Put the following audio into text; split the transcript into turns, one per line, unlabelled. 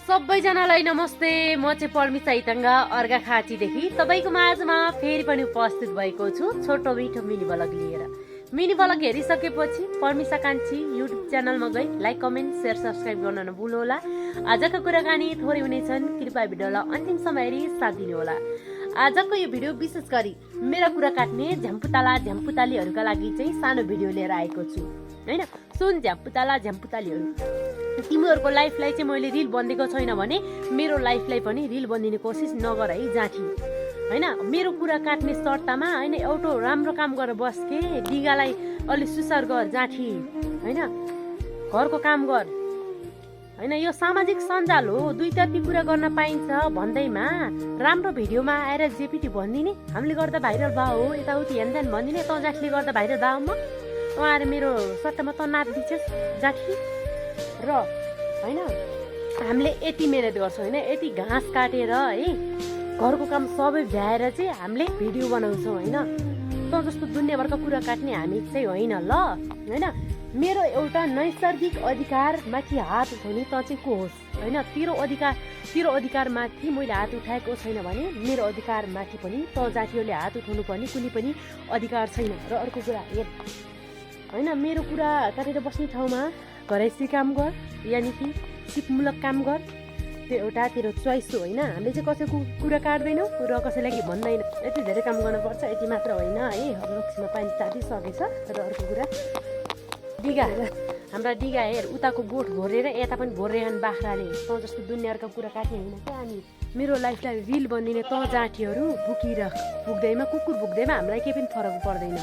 सबैजनालाई नमस्ते। म चाहिँ पर्मिसा इतङ्गा अर्घा खाँचीदेखि तपाईँको माझमा फेरि पनि उपस्थित भएको छु छोटो मिठो मिनी ब्लग लिएर। मिनी ब्लग हेरिसकेपछि पर्मिसा कान्छी युट्युब च्यानलमा गई लाइक कमेन्ट शेयर सब्सक्राइब गर्न नभुल्नुहोला। आजको कुराकानी थोरै हुनेछन्, कृपया भिडियोलाई अन्तिमसम्म हेरी साथ दिनुहोला। आजको यो भिडियो विशेष गरी मेरा कुरा काट्ने झ्याम्पुतालीहरूका लागि चाहिँ सानो भिडियो लिएर आएको छु हैन। सुन झ्याम्पुतालीहरू, तिमीहरूको लाइफलाई चाहिँ मैले रिल बनिदिएको छैन भने मेरो लाइफलाई पनि रिल बनिदिने कोसिस नगर है जाठी हैन। मेरो कुरा काट्ने सट्टामा हैन एउटा राम्रो काम गरेर बस्के, डिगालाई अलि सुसार गर जाठी हैन, घरको काम गर हैन। यो सामाजिक सञ्जाल हो, दुईतर्फी कुरा गर्न पाइन्छ भन्दैमा राम्रो भिडियोमा आएर जेपिटी भनिदिने, हामीले गर्दा भाइरल भयो हो यताउति हेनदेन भनिदिने, तँ जाठीले गर्दा भाइरल भयो म तँ आएर मेरो सट्टामा तँ नाचिदिन्छस् जाठी र हैन। हामीले यति मेहनत गर्छौँ हैन, यति घाँस काटेर है घरको काम सबै भ्याएर चाहिँ हामीले भिडियो बनाउँछौँ हैन। तँ जस्तो दुनियाँभरका कुरा काट्ने हामी चाहिँ होइन ल हैन। मेरो एउटा नैसर्गिक अधिकार माथि हात उठाउने तँ चाहिँ को होस् हैन। तेरो अधिकारमाथि मैले हात उठाएको छैन भने मेरो अधिकारमाथि पनि तँ जातिहरूले हात उठाउनु पर्ने कुनै पनि अधिकार छैन। र अर्को कुरा हेर हैन, मेरो कुरा काटेर बस्ने ठाउँमा घरैसी काम गर, यानि कि सिपमूलक काम गर, त्यो एउटा तेरो चोइस हो हैन। हामीले चाहिँ कसैको कुरा काट्दैनौँ र कसैलाई भन्दैन, यति धेरै काम गर्नुपर्छ यति मात्र होइन है। अब रक्सीमा पानी चाटिसकेछ। र अर्को कुरा डिगा, हाम्रा डिगा हेर उताको गोठ भोरेर यता पनि भोरेन बाख्राले। तँ जस्तो दुनियाँका कुरा काट्ने होइन क्या हामी। मेरो लाइफलाई रिल बनिदिने तँ जाठीहरू पुग्दैमा कुकुर पुग्दैमा हामीलाई केही पनि फरक पर्दैन।